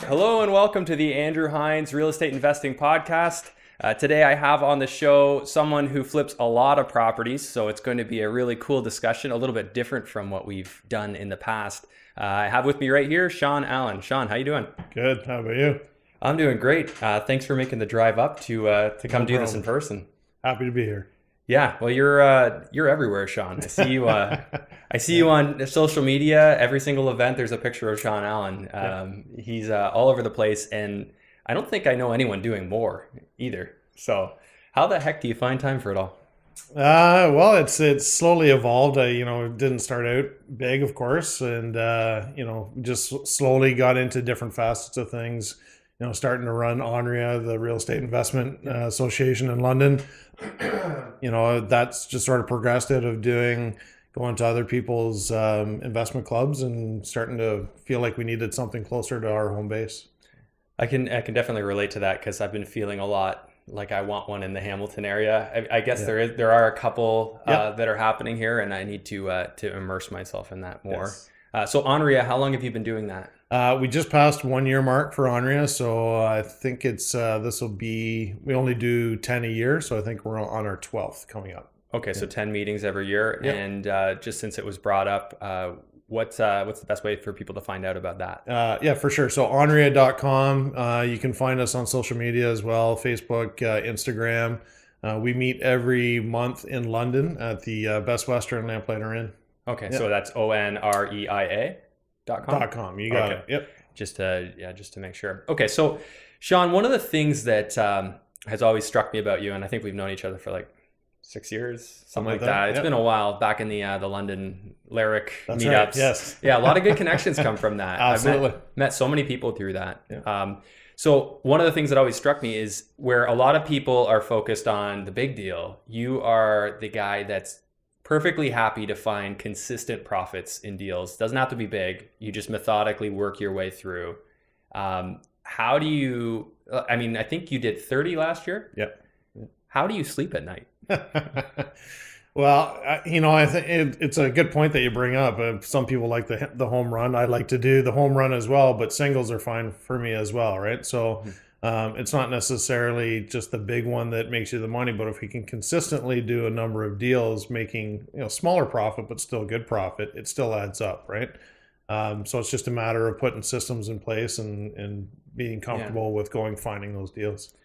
Hello and welcome to the Andrew Hines Real Estate Investing Podcast. Today I have on the show someone who flips a lot of properties, so it's going to be a really cool discussion, a little bit different from what we've done in the past. I have with me right here Shawn Allen. Shawn, how you doing? Good. How about you? I'm doing great. Thanks for making the drive up to come do this in person. Happy to be here. Yeah, well, you're everywhere, Shawn. I see you. I see you on social media. Every single event, there's a picture of Shawn Allen. He's all over the place, and I don't think I know anyone doing more either. So, how the heck do you find time for it all? Well, it's slowly evolved. It didn't start out big, of course, and just slowly got into different facets of things. Starting to run ONRIA, the Real Estate Investment Association in London. That's just sort of progressed out of going to other people's investment clubs and starting to feel like we needed something closer to our home base. I can definitely relate to that because I've been feeling a lot like I want one in the Hamilton area. I guess there are a couple that are happening here, and I need to immerse myself in that more. Yes. So ONRIA, how long have you been doing that? We just passed 1 year mark for ONRIA, so I think we only do 10 a year, so I think we're on our 12th coming up. Okay, so 10 meetings every year, and just since it was brought up, what's the best way for people to find out about that? For sure. So onria.com. You can find us on social media as well, Facebook, Instagram. We meet every month in London at the Best Western Lamplighter Inn. Okay, so that's ONREIA.com. .com. You got it. Yep. Just to make sure. Okay, so Shawn, one of the things that has always struck me about you, and I think we've known each other for like 6 years, something like that. It's been a while. Back in the London Lyric meetups. Right. Yes. Yeah, a lot of good connections come from that. Absolutely. I've met so many people through that. Yeah. So one of the things that always struck me is where a lot of people are focused on the big deal. You are the guy that's perfectly happy to find consistent profits in deals. Doesn't have to be big. You just methodically work your way through. How do you, I think you did 30 last year. Yep. How do you sleep at night? Well, I think it's a good point that you bring up. Some people like the home run. I like to do the home run as well, but singles are fine for me as well, right? So it's not necessarily just the big one that makes you the money, but if we can consistently do a number of deals making smaller profit but still good profit, it still adds up, right? So it's just a matter of putting systems in place and being comfortable with finding those deals.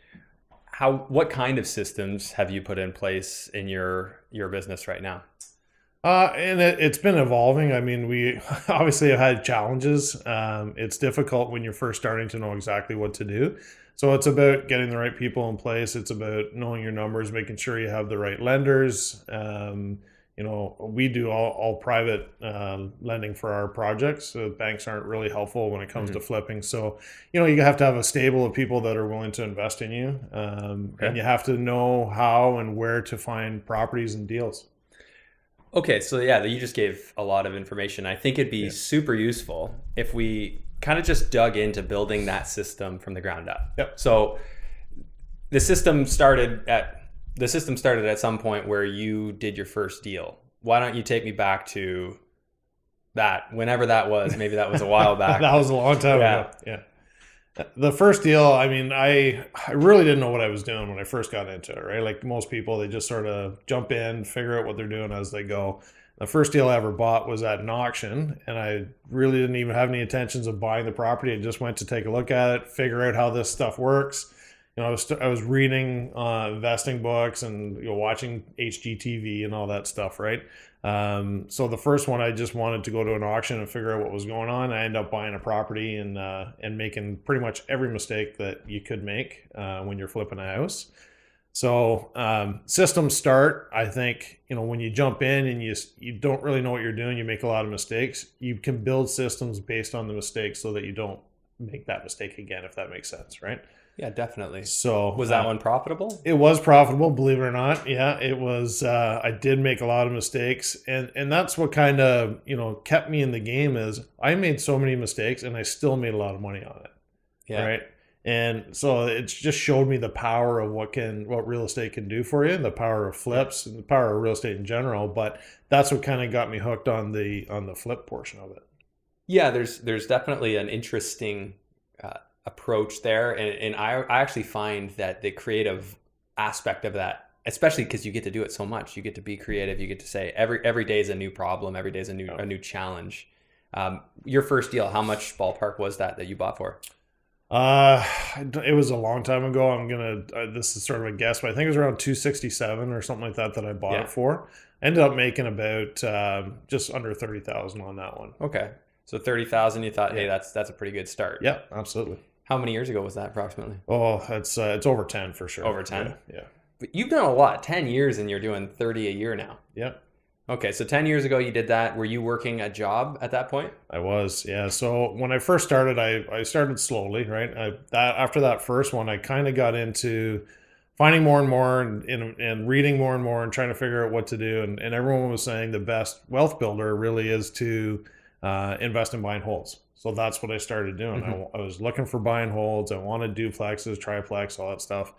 What kind of systems have you put in place in your business right now? And it's been evolving. I mean, we obviously have had challenges. It's difficult when you're first starting to know exactly what to do. So it's about getting the right people in place. It's about knowing your numbers, making sure you have the right lenders. We do all private lending for our projects. So banks aren't really helpful when it comes to flipping. So, you have to have a stable of people that are willing to invest in you. And you have to know how and where to find properties and deals. Okay, so you just gave a lot of information. I think it'd be super useful if we kind of just dug into building that system from the ground up. Yep. So the system started at some point where you did your first deal. Why don't you take me back to that, whenever that was? Maybe that was a while back. That was a long time ago. Yeah. The first deal, I really didn't know what I was doing when I first got into it, right? Like most people, they just sort of jump in, figure out what they're doing as they go. The first deal I ever bought was at an auction, and I really didn't even have any intentions of buying the property. I just went to take a look at it, figure out how this stuff works. I was reading investing books and watching HGTV and all that stuff, right? So the first one, I just wanted to go to an auction and figure out what was going on. I ended up buying a property and making pretty much every mistake that you could make when you're flipping a house. So systems start, I think, when you jump in and you don't really know what you're doing, you make a lot of mistakes. You can build systems based on the mistakes so that you don't make that mistake again, if that makes sense, right? Yeah, definitely. So was that one profitable? It was profitable, believe it or not. Yeah, it was. I did make a lot of mistakes, and that's what kind of kept me in the game. Is I made so many mistakes, and I still made a lot of money on it. Yeah. Right. And so it's just showed me the power of what real estate can do for you, the power of flips and the power of real estate in general. But that's what kind of got me hooked on the flip portion of it. Yeah, there's definitely an interesting approach there. And I actually find that the creative aspect of that, especially because you get to do it so much, you get to be creative, you get to say every day is a new problem, every day is a new challenge. Your first deal, how much ballpark was that you bought for? It was a long time ago. This is sort of a guess, but I think it was around 267 or something like that I bought it for. I ended up making about just under 30,000 on that one. Okay. So 30,000, you thought, hey, that's a pretty good start. Yeah, absolutely. How many years ago was that approximately? Oh, it's over 10 for sure. Over 10? Yeah. But you've done a lot, 10 years, and you're doing 30 a year now. Yeah. Okay, so 10 years ago you did that. Were you working a job at that point? I was, yeah. So when I first started, I started slowly, right? After that first one, I kind of got into finding more and more and reading more and more and trying to figure out what to do. And everyone was saying the best wealth builder really is to invest in buy and holds. So that's what I started doing. I was looking for buy and holds. I wanted duplexes, triplex, all that stuff.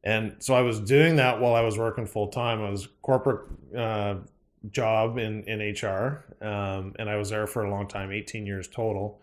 And so I was doing that while I was working full time. I was corporate job in HR, and I was there for a long time, 18 years total.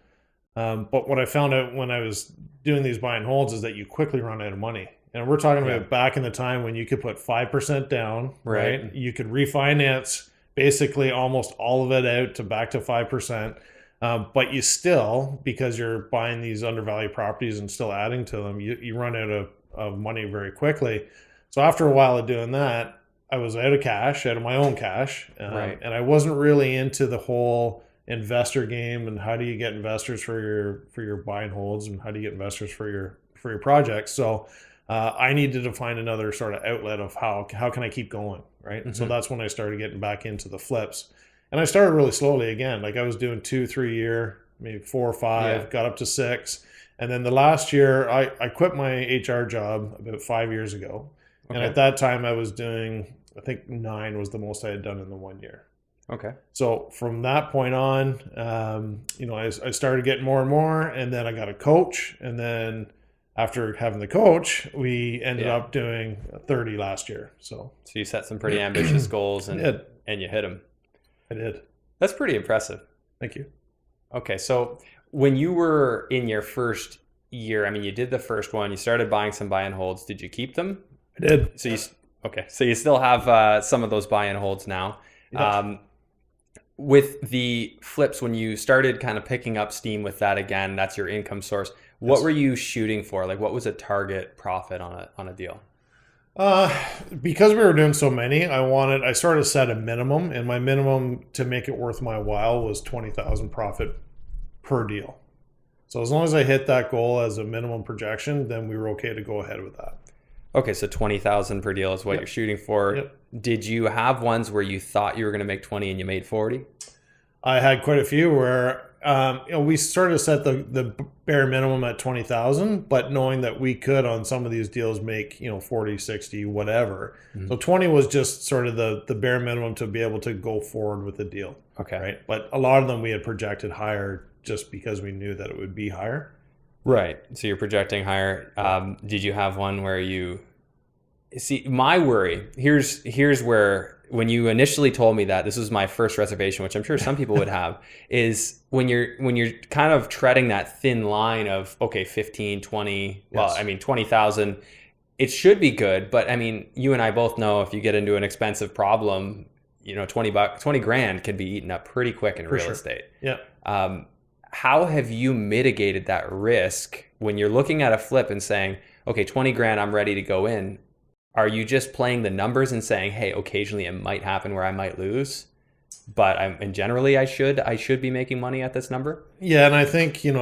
But what I found out when I was doing these buy and holds is that you quickly run out of money. And we're talking about back in the time when you could put 5% down, right? You could refinance basically almost all of it out to back to 5%. But you still, because you're buying these undervalued properties and still adding to them, you run out of money very quickly. So after a while of doing that, I was out of my own cash, and I wasn't really into the whole investor game and how do you get investors for your buy and holds and how do you get investors for your projects. So I needed to find another sort of outlet of how can I keep going, right? And so that's when I started getting back into the flips, and I started really slowly again. Like I was doing 2-3 year, maybe 4 or 5, got up to 6, and then the last year I quit my HR job about 5 years ago, and at that time I was doing, I think 9 was the most I had done in the 1 year. Okay. So from that point on, I started getting more and more, and then I got a coach, and then after having the coach, we ended up doing 30 last year. So you set some pretty ambitious goals and you hit them. I did. That's pretty impressive. Thank you. Okay, so when you were in your first year, I mean, you did the first one, you started buying some buy and holds. Did you keep them? I did. So you still have some of those buy and holds now. Yeah. With the flips, when you started kind of picking up steam with that again, that's your income source. What were you shooting for? Like, what was a target profit on a deal? Because we were doing so many, I started to set a minimum, and my minimum to make it worth my while was 20,000 profit per deal. So as long as I hit that goal as a minimum projection, then we were okay to go ahead with that. Okay, so 20,000 per deal is what you're shooting for. Yep. Did you have ones where you thought you were going to make 20 and you made 40? I had quite a few where we sort of set the bare minimum at 20,000, but knowing that we could on some of these deals make 40, 60, whatever. So 20 was just sort of the bare minimum to be able to go forward with the deal. Okay. Right. But a lot of them we had projected higher just because we knew that it would be higher. Right. So you're projecting higher. Did you have one where see, my worry, here's where, when you initially told me that, this was my first reservation, which I'm sure some people would have, is when you're kind of treading that thin line of, okay, 15, 20, well, I mean, 20,000, it should be good. But I mean, you and I both know if you get into an expensive problem, 20 grand can be eaten up pretty quick in real estate. Yeah. How have you mitigated that risk when you're looking at a flip and saying, okay, 20 grand, I'm ready to go in? Are you just playing the numbers and saying, hey, occasionally it might happen where I might lose, but generally I should be making money at this number? Yeah, and I think, in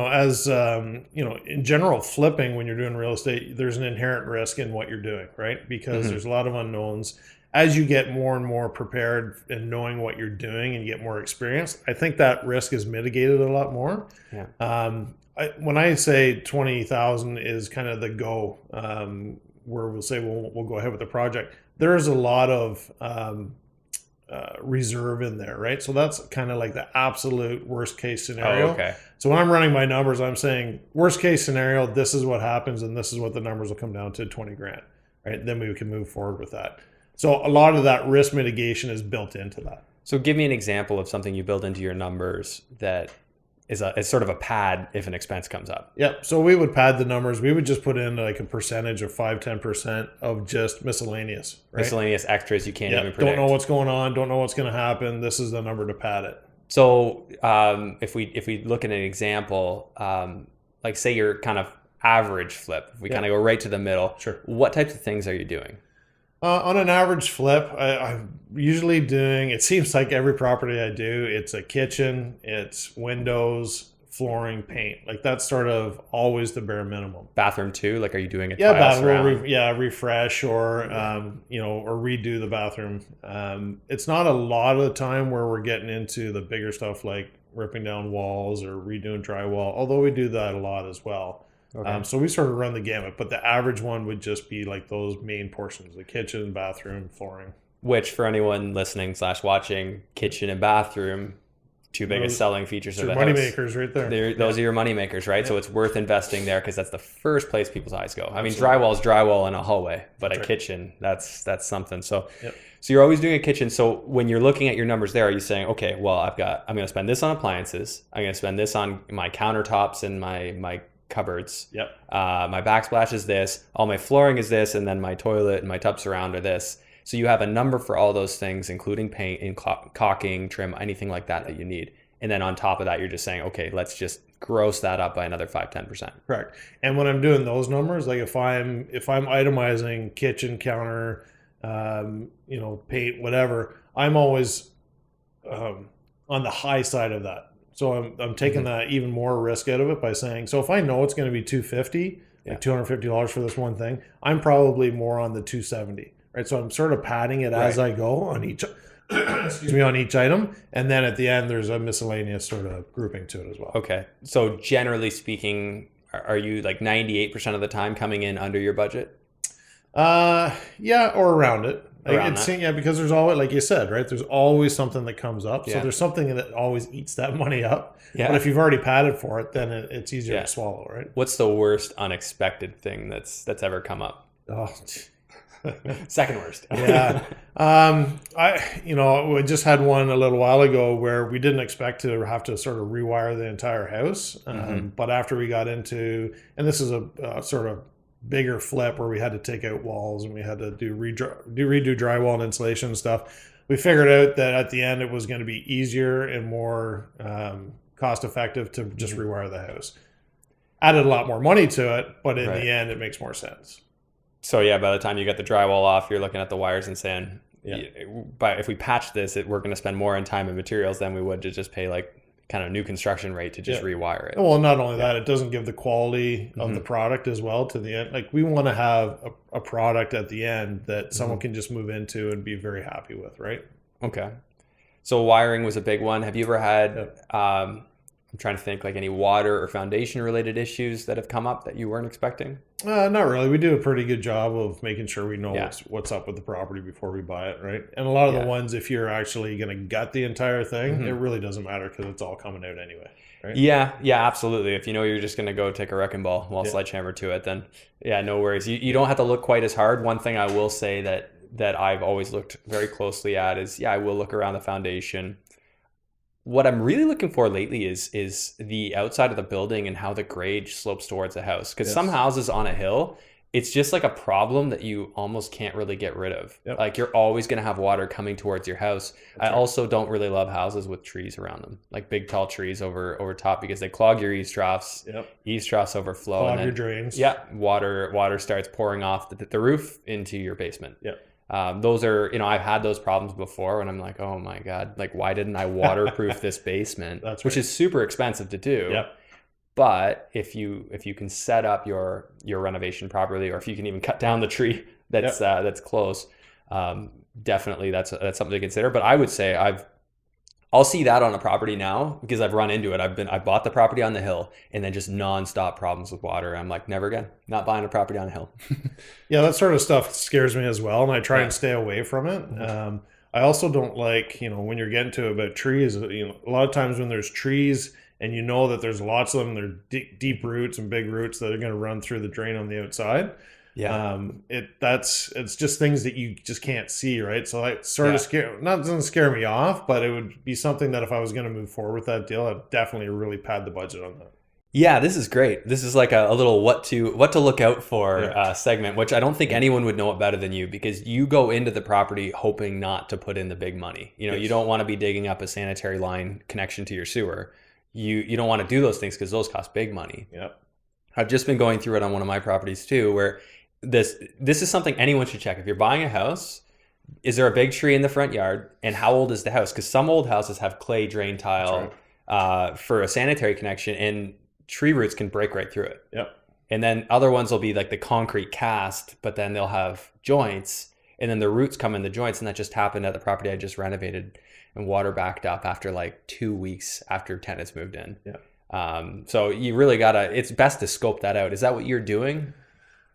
general, flipping, when you're doing real estate, there's an inherent risk in what you're doing, right? Because there's a lot of unknowns. As you get more and more prepared and knowing what you're doing and you get more experience, I think that risk is mitigated a lot more. Yeah. When I say 20,000 is kind of the go, where we'll say we'll go ahead with the project, there is a lot of reserve in there, right? So that's kind of like the absolute worst case scenario. Oh, okay. So when I'm running my numbers, I'm saying worst case scenario, this is what happens, and this is what the numbers will come down to, 20 grand, right? Then we can move forward with that. So a lot of that risk mitigation is built into that. So give me an example of something you build into your numbers that is sort of a pad if an expense comes up. Yep. So we would pad the numbers. We would just put in like a percentage of 5-10% of just miscellaneous, right? Miscellaneous extras you can't even predict. Don't know what's going on. Don't know what's going to happen. This is the number to pad it. So if we look at an example, like say you're kind of average flip, if we kind of go right to the middle, Sure. What types of things are you doing? On an average flip, I'm usually doing, it seems like every property I do, it's a kitchen, it's windows, flooring, paint. Like that's sort of always the bare minimum. Bathroom too? Like are you doing a tile surround? Refresh or, or redo the bathroom. It's not a lot of the time where we're getting into the bigger stuff like ripping down walls or redoing drywall, although we do that a lot as well. Okay. So we sort of run the gamut, but the average one would just be like those main portions, the kitchen, bathroom, flooring. Which for anyone listening / watching, kitchen and bathroom, two biggest selling features of the money house. Makers right there. Those are your money makers, right? So it's worth investing there because that's the first place people's eyes go. I mean, drywall is drywall in a hallway, but a kitchen, that's something. So so you're always doing a kitchen. So when you're looking at your numbers there, are you saying, okay, well, I'm going to spend this on appliances. I'm going to spend this on my countertops and my cupboards. My backsplash is this, all my flooring is this, and then my toilet and my tub surround are this. So you have a number for all those things, including paint and caulking, trim, anything like that you need. And then on top of that, you're just saying, okay, let's just gross that up by another 5-10%. Correct. And when I'm doing those numbers, like if I'm itemizing kitchen, counter, paint, whatever, I'm always on the high side of that. So I'm taking that even more risk out of it by saying, so if I know it's going to be $250, like $250 for this one thing, I'm probably more on the $270, right? So I'm sort of padding it as I go on each, on each item, and then at the end there's a miscellaneous sort of grouping to it as well. Okay. So generally speaking, are you like 98% of the time coming in under your budget? Yeah, or around it. Because there's always, like you said, right? There's always something that comes up. So there's something that always eats that money up. Yeah. But if you've already padded for it, then it's easier to swallow, right? What's the worst unexpected thing that's ever come up? Oh, second worst. We just had one a little while ago where we didn't expect to have to sort of rewire the entire house. But after we got into, and this is a sort of bigger flip where we had to take out walls and we had to redo drywall and insulation and stuff, we figured out that at the end it was going to be easier and more cost effective to just rewire the house. Added a lot more money to it, but in the end it makes more sense. So by the time you get the drywall off, you're looking at the wires and saying, but if we patch this, we're going to spend more in time and materials than we would to just pay like kind of new construction rate to just rewire it. Well, not only that, it doesn't give the quality of the product as well to the end. Like we want to have a product at the end that someone can just move into and be very happy with, right? Okay. So wiring was a big one. Have you ever had, I'm trying to think, like any water or foundation related issues that have come up that you weren't expecting? Not really. We do a pretty good job of making sure we know what's up with the property before we buy it, right? And a lot of the ones, if you're actually going to gut the entire thing, it really doesn't matter because it's all coming out anyway, right? Yeah, absolutely. If you know you're just going to go take a wrecking ball while sledgehammer to it, then no worries. You don't have to look quite as hard. One thing I will say that I've always looked very closely at is, I will look around the foundation. What I'm really looking for lately is the outside of the building and how the grade slopes towards the house. Because some houses on a hill, it's just like a problem that you almost can't really get rid of. Like you're always going to have water coming towards your house. I also don't really love houses with trees around them, like big tall trees over top, because they clog your eaves troughs. Eaves troughs overflow. Clog your drains. Water starts pouring off the roof into your basement. Those are, I've had those problems before when I'm like, oh my God, like why didn't I waterproof this basement? Which is super expensive to do. But if you can set up your renovation properly, or if you can even cut down the tree that's close, definitely that's something to consider. But I would say I'll see that on a property now because I've run into it. I bought the property on the hill and then just nonstop problems with water. I'm like, never again, not buying a property on a hill. That sort of stuff scares me as well. And I try and stay away from it. I also don't like, when you're getting to about trees, a lot of times when there's trees and that there's lots of them, they're deep roots and big roots that are going to run through the drain on the outside. Yeah. It's just things that you just can't see, right? So it sort Yeah. of doesn't scare me off, but it would be something that if I was going to move forward with that deal, I'd definitely really pad the budget on that. Yeah, this is great. This is like a little what to look out for Yeah. segment, which I don't think anyone would know it better than you, because you go into the property hoping not to put in the big money. You know, Yes. you don't want to be digging up a sanitary line connection to your sewer. You don't want to do those things because those cost big money. Yeah. I've just been going through it on one of my properties too, where this is something anyone should check. If you're buying a house, is there a big tree in the front yard, and how old is the house? Because some old houses have clay drain tile for a sanitary connection, and tree roots can break right through it. Yep. And then other ones will be like the concrete cast, but then they'll have joints, and then the roots come in the joints. And that just happened at the property I just renovated, and water backed up after like 2 weeks after tenants moved in. Yeah. So you really it's best to scope that out. Is that what you're doing?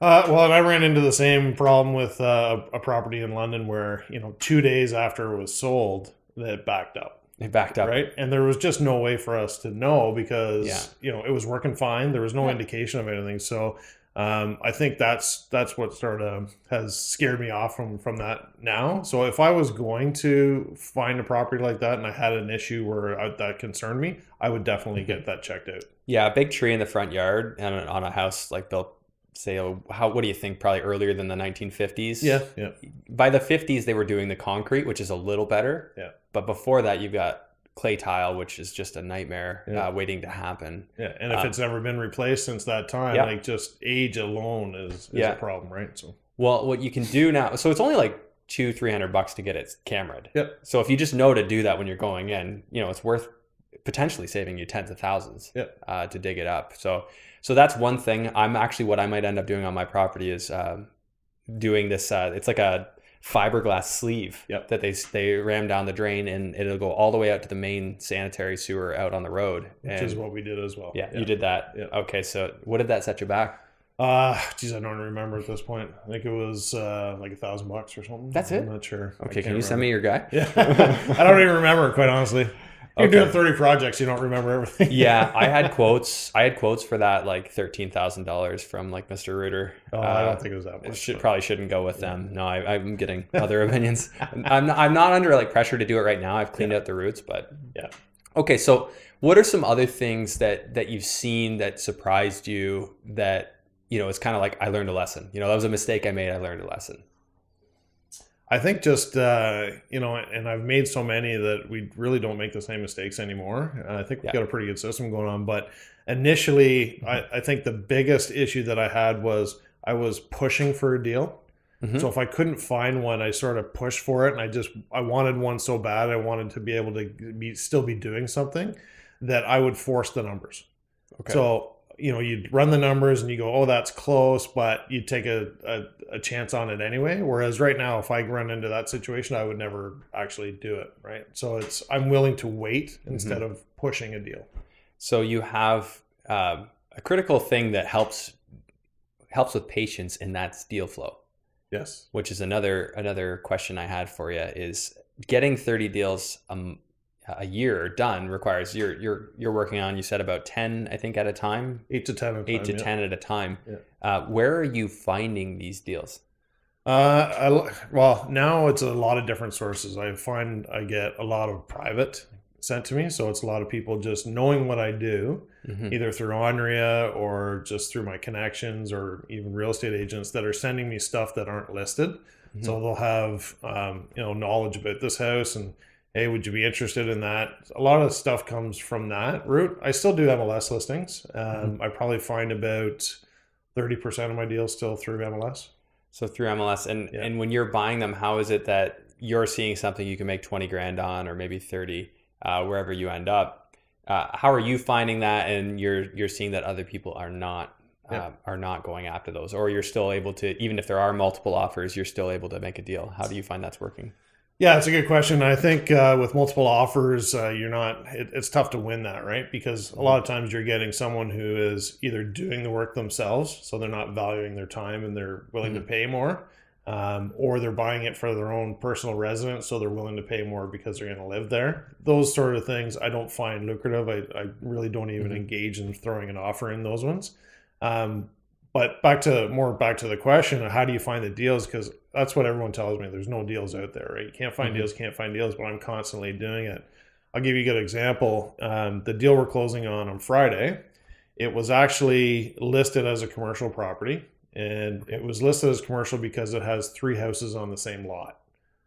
Well, and I ran into the same problem with a property in London where, 2 days after it was sold, that backed up. It backed up. Right. And there was just no way for us to know because, it was working fine. There was no indication of anything. So I think that's what sort of has scared me off from that now. So if I was going to find a property like that and I had an issue where that concerned me, I would definitely get that checked out. Yeah, a big tree in the front yard and on a house like built, say, what do you think? Probably earlier than the 1950s. Yeah. By the 50s, they were doing the concrete, which is a little better. Yeah. But before that, you've got clay tile, which is just a nightmare waiting to happen. Yeah, and if it's never been replaced since that time, like just age alone is a problem, right? So, well, what you can do now, so it's only like $200-300 to get it cameraed. Yep. So if you just know to do that when you're going in, it's worth potentially saving you tens of thousands to dig it up. So that's one thing. What I might end up doing on my property is doing this. It's like a fiberglass sleeve that they ram down the drain, and it'll go all the way out to the main sanitary sewer out on the road. Which is what we did as well. Yeah, you did that. Yeah. Okay, so what did that set you back? Geez, I don't remember at this point. I think it was like $1,000 or something. That's it? I'm not sure. Okay, can you send me your guy? Yeah. I don't even remember, quite honestly. You're doing 30 projects, you don't remember everything. Yeah, I had quotes for that, like $13,000 from like Mr. Reuter. Oh, I don't think it was that much. Probably shouldn't go with them. No, I'm getting other opinions. I'm not under like pressure to do it right now. I've cleaned out the roots, but yeah. Okay, so what are some other things that you've seen that surprised you that, it's kind of like, I learned a lesson. That was a mistake I made. I learned a lesson. I think just, and I've made so many that we really don't make the same mistakes anymore. I think we've got a pretty good system going on. But initially, I think the biggest issue that I had was I was pushing for a deal. Mm-hmm. So if I couldn't find one, I sort of pushed for it. And I wanted one so bad. I wanted to be able to still be doing something that I would force the numbers. Okay. So, you'd run the numbers and you go, oh, that's close, but you take a chance on it anyway. Whereas right now, if I run into that situation, I would never actually do it. Right. So I'm willing to wait instead of pushing a deal. So you have a critical thing that helps with patience, and that's deal flow. Yes. Which is another question I had for you is getting 30 deals a year done requires you're working on, you said about 10, I think, at a time. 8 to 10 at a time. 8 to 10 at a time. Yeah. Where are you finding these deals? Well, now it's a lot of different sources. I find I get a lot of private sent to me. So it's a lot of people just knowing what I do, either through Andrea or just through my connections or even real estate agents that are sending me stuff that aren't listed. So they'll have, knowledge about this house and, hey, would you be interested in that? A lot of stuff comes from that route. I still do MLS listings. I probably find about 30% of my deals still through MLS. So through MLS. And when you're buying them, how is it that you're seeing something you can make 20 grand on, or maybe 30, wherever you end up? How are you finding that? And you're seeing that other people are not going after those, or you're still able to, even if there are multiple offers, you're still able to make a deal. How do you find that's working? Yeah, it's a good question. I think with multiple offers, it's tough to win that, right? Because a lot of times you're getting someone who is either doing the work themselves, so they're not valuing their time and they're willing to pay more, or they're buying it for their own personal residence, so they're willing to pay more because they're going to live there. Those sort of things I don't find lucrative. I really don't even engage in throwing an offer in those ones. But back to the question of how do you find the deals? Because that's what everyone tells me. There's no deals out there, right? You can't find deals, can't find deals, but I'm constantly doing it. I'll give you a good example. The deal we're closing on Friday, it was actually listed as a commercial property, and it was listed as commercial because it has 3 houses on the same lot.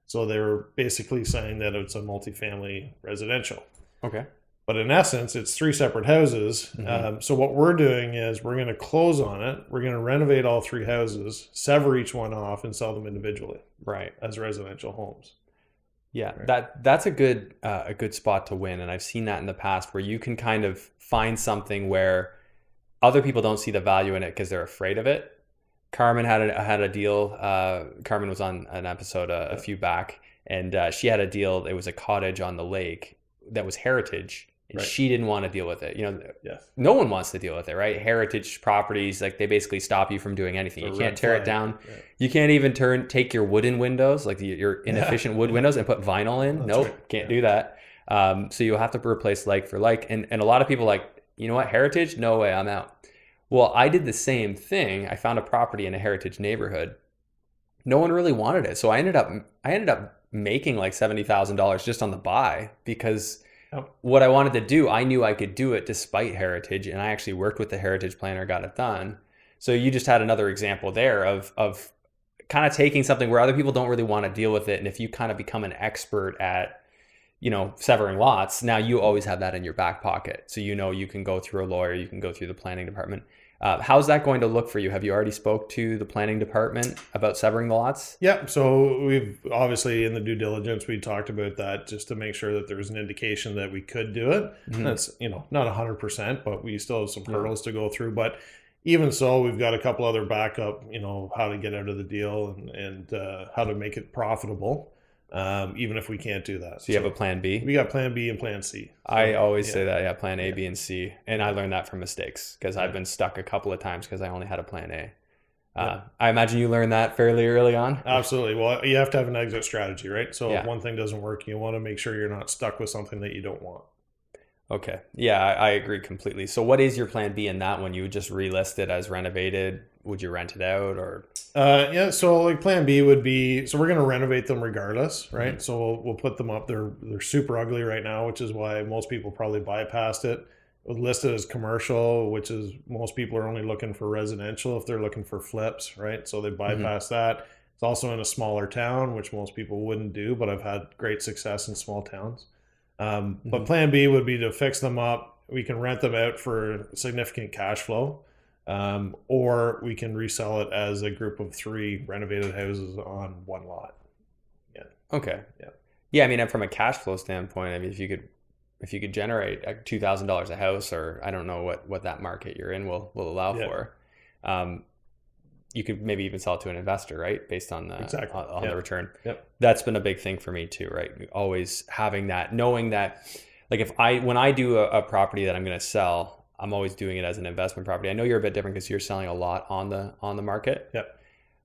So they were basically saying that it's a multifamily residential. Okay. But in essence, it's 3 separate houses. So what we're doing is we're going to close on it. We're going to renovate all 3 houses, sever each one off, and sell them individually, right, as residential homes. Yeah, right. That's a good spot to win, and I've seen that in the past where you can kind of find something where other people don't see the value in it because they're afraid of it. Carmen had a deal. Carmen was on an episode a few back, and she had a deal. It was a cottage on the lake that was heritage. And she didn't want to deal with it. No one wants to deal with it, right? Heritage properties, like they basically stop you from doing anything. You can't tear it down. Yeah. You can't even take your wooden windows, like your inefficient wood windows, and put vinyl in. Nope, can't do that. So you'll have to replace like for like. And a lot of people like, you know what, heritage? No way, I'm out. Well, I did the same thing. I found a property in a heritage neighborhood. No one really wanted it. So I ended up making like $70,000 just on the buy because what I wanted to do, I knew I could do it despite heritage, and I actually worked with the heritage planner, got it done. So you just had another example there of kind of taking something where other people don't really want to deal with it, and if you kind of become an expert at, severing lots, now you always have that in your back pocket. So you can go through a lawyer, you can go through the planning department. How's that going to look for you? Have you already spoke to the planning department about severing the lots? Yeah. So we've obviously in the due diligence, we talked about that just to make sure that there's an indication that we could do it. That's, not 100%, but we still have some hurdles to go through. But even so, we've got a couple other backup, how to get out of the deal and how to make it profitable. Even if we can't do that. So you have a plan B? We got plan B and plan C. So, I always say that, plan A, B, and C. And I learned that from mistakes because I've been stuck a couple of times because I only had a plan A. I imagine you learned that fairly early on. Absolutely. Well, you have to have an exit strategy, right? So if one thing doesn't work, you want to make sure you're not stuck with something that you don't want. Okay. Yeah, I agree completely. So what is your plan B in that one? You would just relist it as renovated? Would you rent it out or? So like plan B would be, so we're going to renovate them regardless, right? So we'll put them up. They're super ugly right now, which is why most people probably bypassed it. We'll list it as commercial, which is most people are only looking for residential if they're looking for flips, right? So they bypass that. It's also in a smaller town, which most people wouldn't do, but I've had great success in small towns. But plan B would be to fix them up. We can rent them out for significant cash flow, or we can resell it as a group of 3 renovated houses on one lot. Yeah. Okay. Yeah. I mean, from a cash flow standpoint, I mean, if you could generate $2,000 a house, or I don't know what that market you're in will allow for, you could maybe even sell it to an investor, right? Based on the the return. Yep. That's been a big thing for me too, right? Always having that, knowing that, like when I do a property that I'm going to sell, I'm always doing it as an investment property. I know you're a bit different because you're selling a lot on the market. Yep.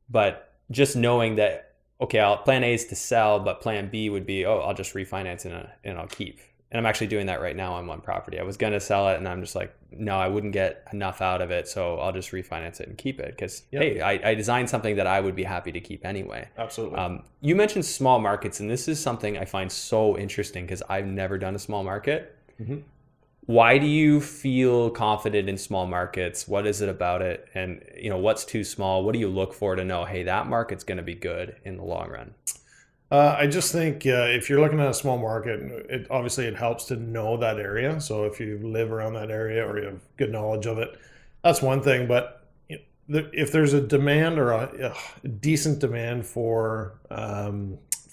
But just knowing that, okay, plan A is to sell, but plan B would be, I'll just refinance and I'll keep. And I'm actually doing that right now on one property. I was going to sell it and I'm just like, no, I wouldn't get enough out of it. So I'll just refinance it and keep it because, hey, I designed something that I would be happy to keep anyway. Absolutely. You mentioned small markets, and this is something I find so interesting because I've never done a small market. Why do you feel confident in small markets? What is it about it? And, what's too small? What do you look for to know, hey, that market's going to be good in the long run? I just think if you're looking at a small market, it helps to know that area. So if you live around that area or you have good knowledge of it, that's one thing. But if there's a demand or a decent demand for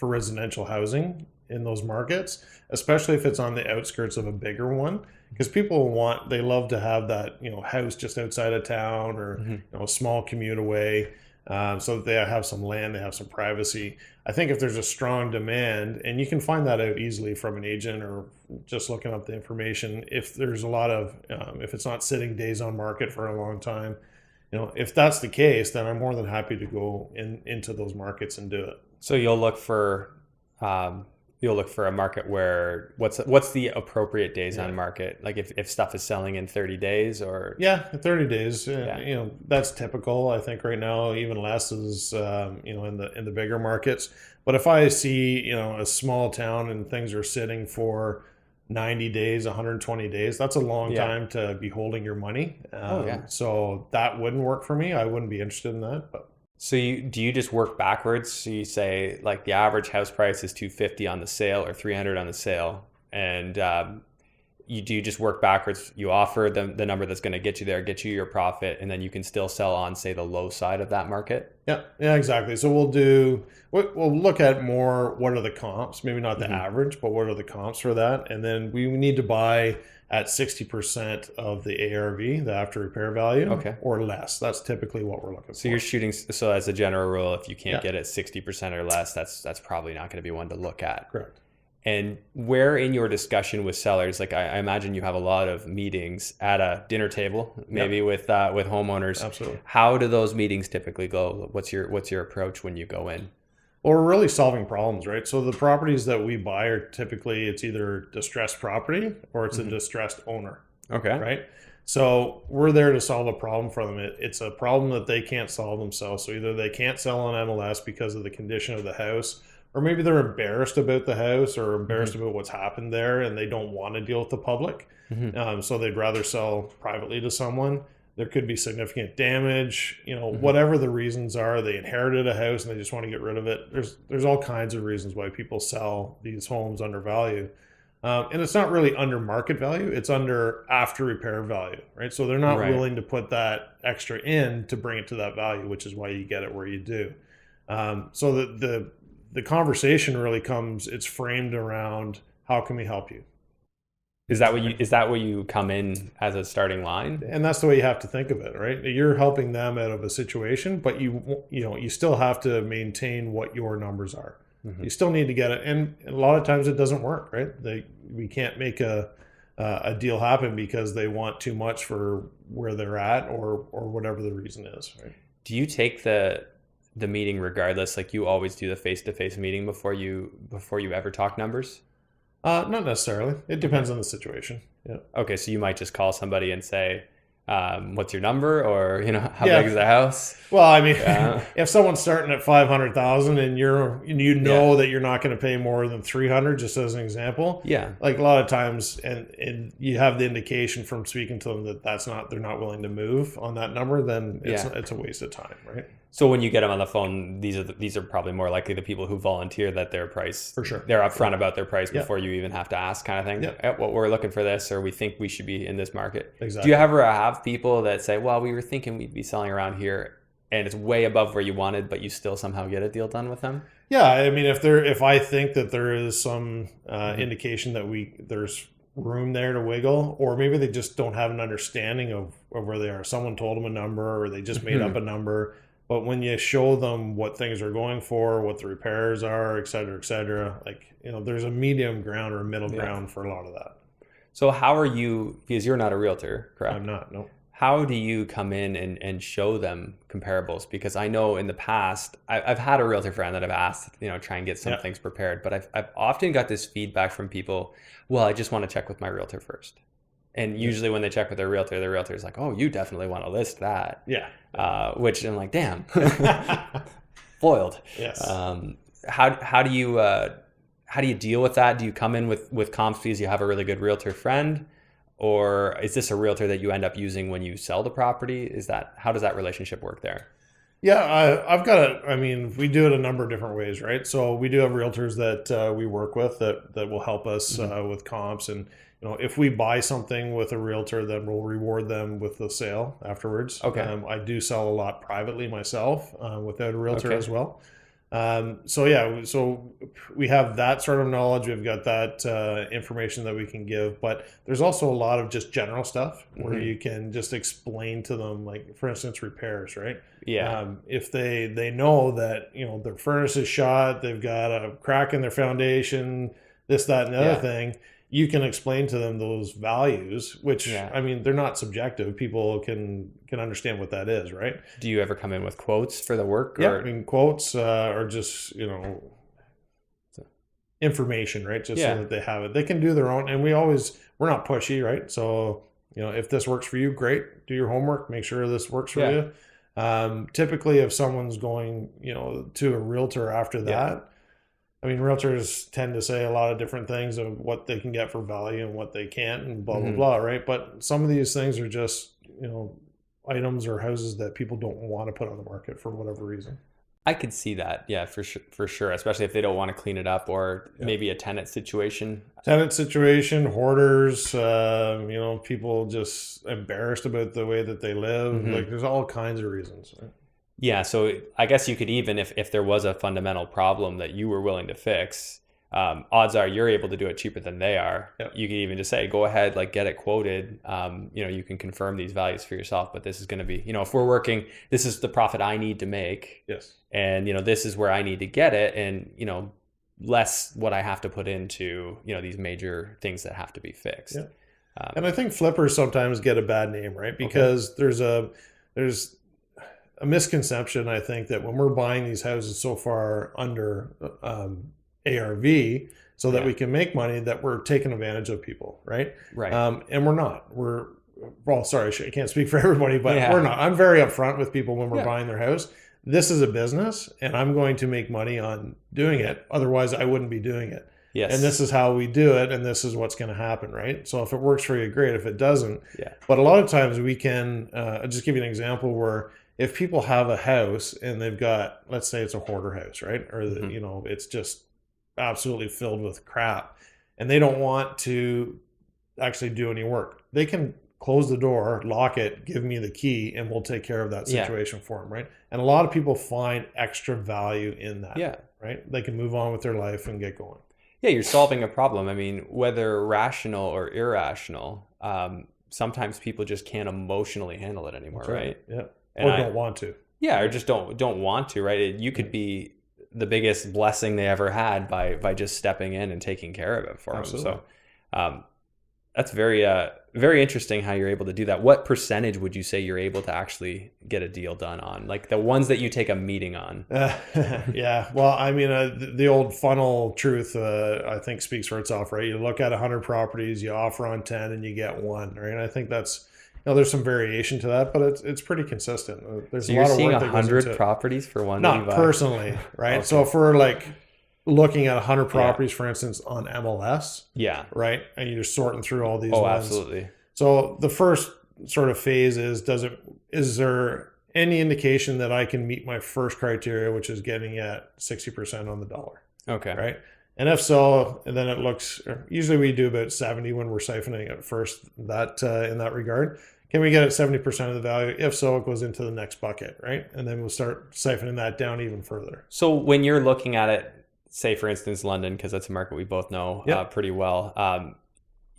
residential housing in those markets, especially if it's on the outskirts of a bigger one, because they love to have that house just outside of town or a small commute away. So that they have some land, they have some privacy. I think if there's a strong demand, and you can find that out easily from an agent or just looking up the information, if there's a lot of, if it's not sitting days on market for a long time, if that's the case, then I'm more than happy to go into those markets and do it. So you'll look for you'll look for a market where what's the appropriate days on market? Like if stuff is selling in 30 days or 30 days. That's typical. I think right now even less is in the bigger markets. But if I see a small town and things are sitting for 90 days, 120 days, that's a long time to be holding your money. So that wouldn't work for me. I wouldn't be interested in that. But so do you just work backwards? So you say like the average house price is 250 on the sale or 300 on the sale, and you just work backwards. You offer the number that's going to get you there, get you your profit, and then you can still sell on, say, the low side of that market. Yeah, exactly. So we'll look at more what are the comps, maybe not the average, but what are the comps for that, and then we need to buy at 60% of the ARV, the after repair value, or less. That's typically what we're looking for. So you're shooting. So as a general rule, if you can't get it 60% or less, that's probably not going to be one to look at. Correct. And where in your discussion with sellers, like I imagine you have a lot of meetings at a dinner table, maybe with homeowners. Absolutely. How do those meetings typically go? What's your approach when you go in? Well, we're really solving problems, right? So the properties that we buy are typically, it's either distressed property or it's a distressed owner. Okay. Right? So we're there to solve a problem for them. It's a problem that they can't solve themselves. So either they can't sell on MLS because of the condition of the house, or maybe they're embarrassed about the house or embarrassed about what's happened there and they don't want to deal with the public. So they'd rather sell privately to someone. There could be significant damage, whatever the reasons are. They inherited a house and they just want to get rid of it. There's all kinds of reasons why people sell these homes under value. And it's not really under market value. It's under after repair value, right? So they're not willing to put that extra in to bring it to that value, which is why you get it where you do. So the conversation really it's framed around how can we help you? Is that what you come in as a starting line? And that's the way you have to think of it, right? You're helping them out of a situation, but you still have to maintain what your numbers are. You still need to get it, and a lot of times it doesn't work, right? We can't make a deal happen because they want too much for where they're at, or whatever the reason is, right? Do you take the meeting regardless? Like you always do the face-to-face meeting before you ever talk numbers? Not necessarily. It depends on the situation. Yeah. Okay, so you might just call somebody and say, what's your number, or how big is the house? Well, I mean, if someone's starting at 500,000 and that you're not going to pay more than 300, just as an example. Yeah. Like a lot of times, and you have the indication from speaking to them that they're not willing to move on that number, then it's a waste of time, right? So when you get them on the phone, these are probably more likely the people who volunteer that their price, for sure, they're upfront about their price before you even have to ask, kind of thing. Yeah. Well, we're looking for this, or we think we should be in this market. Exactly. Do you ever have people that say, well, we were thinking we'd be selling around here, and it's way above where you wanted, but you still somehow get a deal done with them? Yeah, I mean, if I think that there is some indication that there's room there to wiggle, or maybe they just don't have an understanding of where they are. Someone told them a number, or they just made up a number. But when you show them what things are going for, what the repairs are, et cetera, there's a medium ground or a middle ground for a lot of that. So how are you, because you're not a realtor, correct? I'm not, no. How do you come in and show them comparables? Because I know in the past, I've had a realtor friend that I've asked, try and get some things prepared. But I've often got this feedback from people, well, I just want to check with my realtor first. And usually when they check with their realtor is like, oh, you definitely want to list that. Yeah. Which I'm like, damn, foiled. Yes. How do you deal with that? Do you come in with comps because you have a really good realtor friend? Or is this a realtor that you end up using when you sell the property? How does that relationship work there? Yeah, we do it a number of different ways, right? So we do have realtors that we work with that will help us with comps. And, if we buy something with a realtor, then we'll reward them with the sale afterwards. Okay. I do sell a lot privately myself without a realtor as well. So we have that sort of knowledge. We've got that information that we can give, but there's also a lot of just general stuff where you can just explain to them, like for instance, repairs, right? Yeah. If they know that, their furnace is shot, they've got a crack in their foundation, this, that, and the other thing, you can explain to them those values, which, they're not subjective. People can understand what that is, right? Do you ever come in with quotes for the work? Yeah, quotes are just, information, right? Just Yeah. so that they have it. They can do their own, and we're not pushy, right? So, if this works for you, great. Do your homework, make sure this works for Yeah. you. Typically, if someone's going, to a realtor after that, I mean, realtors tend to say a lot of different things of what they can get for value and what they can't, and blah, blah, Mhm. blah, right? But some of these things are just, items or houses that people don't want to put on the market for whatever reason. I could see that. Yeah, for sure. Especially if they don't want to clean it up, or Yeah. maybe a tenant situation. Tenant situation, hoarders, people just embarrassed about the way that they live. Mhm. Like, there's all kinds of reasons. Right? Yeah, so I guess you could even, if there was a fundamental problem that you were willing to fix, odds are you're able to do it cheaper than they are. Yep. You could even just say, go ahead, like get it quoted. You can confirm these values for yourself, but this is going to be, if we're working, this is the profit I need to make. Yes. And, this is where I need to get it. And, less what I have to put into, these major things that have to be fixed. Yeah. And I think flippers sometimes get a bad name, right? Because there's a misconception, I think, that when we're buying these houses so far under ARV so that we can make money, that we're taking advantage of people, right? Right. And we're not. Sorry, I can't speak for everybody, but we're not. I'm very upfront with people when we're buying their house. This is a business, and I'm going to make money on doing it. Otherwise, I wouldn't be doing it. Yes. And this is how we do it, and this is what's going to happen, right? So if it works for you, great. If it doesn't, But a lot of times we can, I'll just give you an example where if people have a house and they've got, let's say it's a hoarder house, right? Or, it's just absolutely filled with crap, and they don't want to actually do any work. They can close the door, lock it, give me the key, and we'll take care of that situation for them, right? And a lot of people find extra value in that, right? They can move on with their life and get going. Yeah, you're solving a problem. I mean, whether rational or irrational, sometimes people just can't emotionally handle it anymore, right? Yeah, And or don't want to. Yeah, or just don't want to, right? You could be the biggest blessing they ever had by just stepping in and taking care of it for them. So that's very interesting how you're able to do that. What percentage would you say you're able to actually get a deal done on? Like the ones that you take a meeting on? Yeah. Well, I mean, the old funnel truth, I think speaks for itself, right? You look at 100 properties, you offer on 10 and you get one, right? And I think that's, there's some variation to that, but it's pretty consistent. There's So a you're lot of seeing work that goes 100 into properties for one that you Not buy? personally, right? Okay. So if we're like looking at 100 properties, for instance, on MLS, right? And you're sorting through all these ones. Absolutely. So the first sort of phase is there any indication that I can meet my first criteria, which is getting at 60% on the dollar? Okay. Right. And if so, and then it looks, usually we do about 70 when we're siphoning at first, that in that regard. Can we get at 70% of the value? If so, it goes into the next bucket, right? And then we'll start siphoning that down even further. So when you're looking at it, say for instance, London, because that's a market we both know pretty well,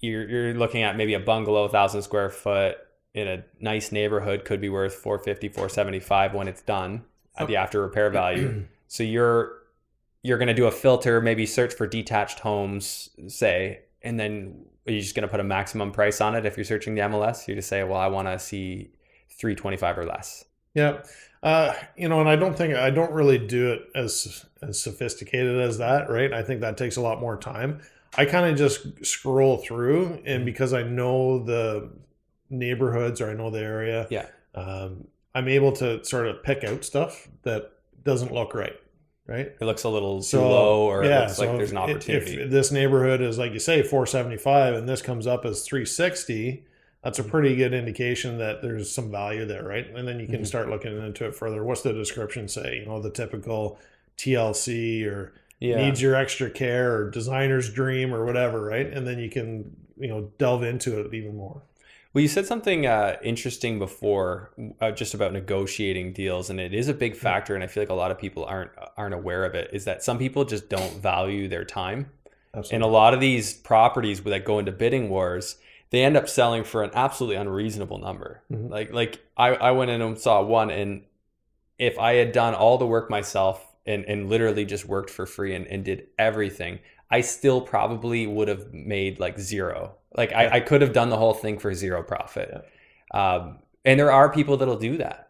you're looking at maybe a bungalow, 1,000 square foot in a nice neighborhood, could be worth 450, 475 when it's done at the after repair value. So you're going to do a filter, maybe search for detached homes, say, and then are you just going to put a maximum price on it if you're searching the MLS? You just say, well, I want to see 325 or less. Yeah. And I don't really do it as sophisticated as that, right? I think that takes a lot more time. I kind of just scroll through, and because I know the neighborhoods or I know the area, I'm able to sort of pick out stuff that doesn't look right. Right. It looks a little too low, or it looks like there's an opportunity. If this neighborhood is, like you say, 475 and this comes up as 360, that's a pretty good indication that there's some value there, right? And then you can start looking into it further. What's the description say? The typical TLC or needs your extra care or designer's dream or whatever, right? And then you can, delve into it even more. Well, you said something interesting before, just about negotiating deals, and it is a big factor, and I feel like a lot of people aren't aware of it, is that some people just don't value their time. Absolutely. And a lot of these properties that go into bidding wars, they end up selling for an absolutely unreasonable number. Mm-hmm. Like I went in and saw one, and if I had done all the work myself and literally just worked for free and did everything, I still probably would have made like zero. Like I could have done the whole thing for zero profit. And there are people that'll do that,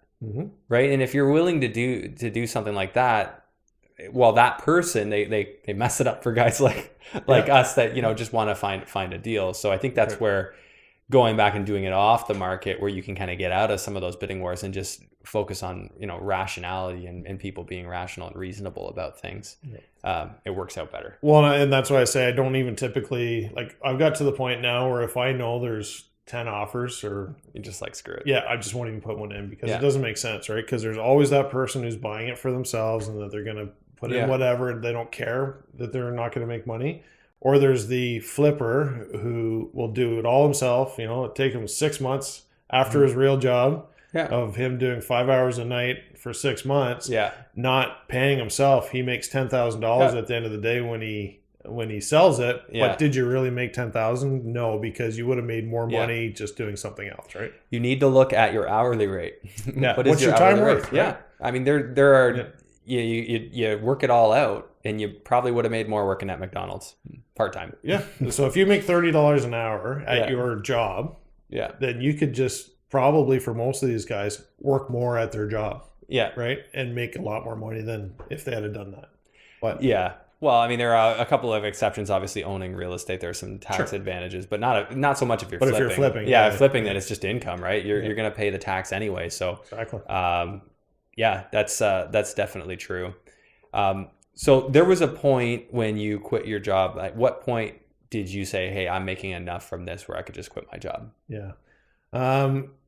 right? And if you're willing to do something like that, well, that person, they mess it up for guys like us that, just want to find a deal. So I think that's where going back and doing it off the market, where you can kind of get out of some of those bidding wars and just focus on, rationality and people being rational and reasonable about things. It works out better. Well, and that's why I say I don't even typically, like, I've got to the point now where if I know there's 10 offers, or you just like, screw it. Yeah, I just won't even put one in, because it doesn't make sense, right? Because there's always that person who's buying it for themselves and that they're going to put in whatever, and they don't care that they're not going to make money. Or there's the flipper who will do it all himself. It take him 6 months after his real job of him doing 5 hours a night for 6 months, not paying himself. He makes $10,000 at the end of the day when he sells it. But did you really make $10,000? No, because you would have made more money just doing something else, right? You need to look at your hourly rate. What is your time worth? Right? Yeah, I mean there are you work it all out, and you probably would have made more working at McDonald's part-time. Yeah. So if you make $30 an hour at your job, then you could just probably, for most of these guys, work more at their job. Yeah. Right. And make a lot more money than if they had done that. But well, I mean, there are a couple of exceptions. Obviously, owning real estate, there are some tax advantages, but not so much if you're flipping. But if you're flipping, flipping, then it's just income, right? You're going to pay the tax anyway. So exactly. That's definitely true. So there was a point when you quit your job. At what point did you say, "Hey, I'm making enough from this where I could just quit my job"? Yeah.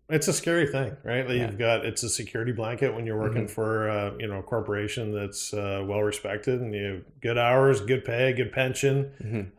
It's a scary thing, right? It's a security blanket when you're working for a corporation that's well respected, and you have good hours, good pay, good pension.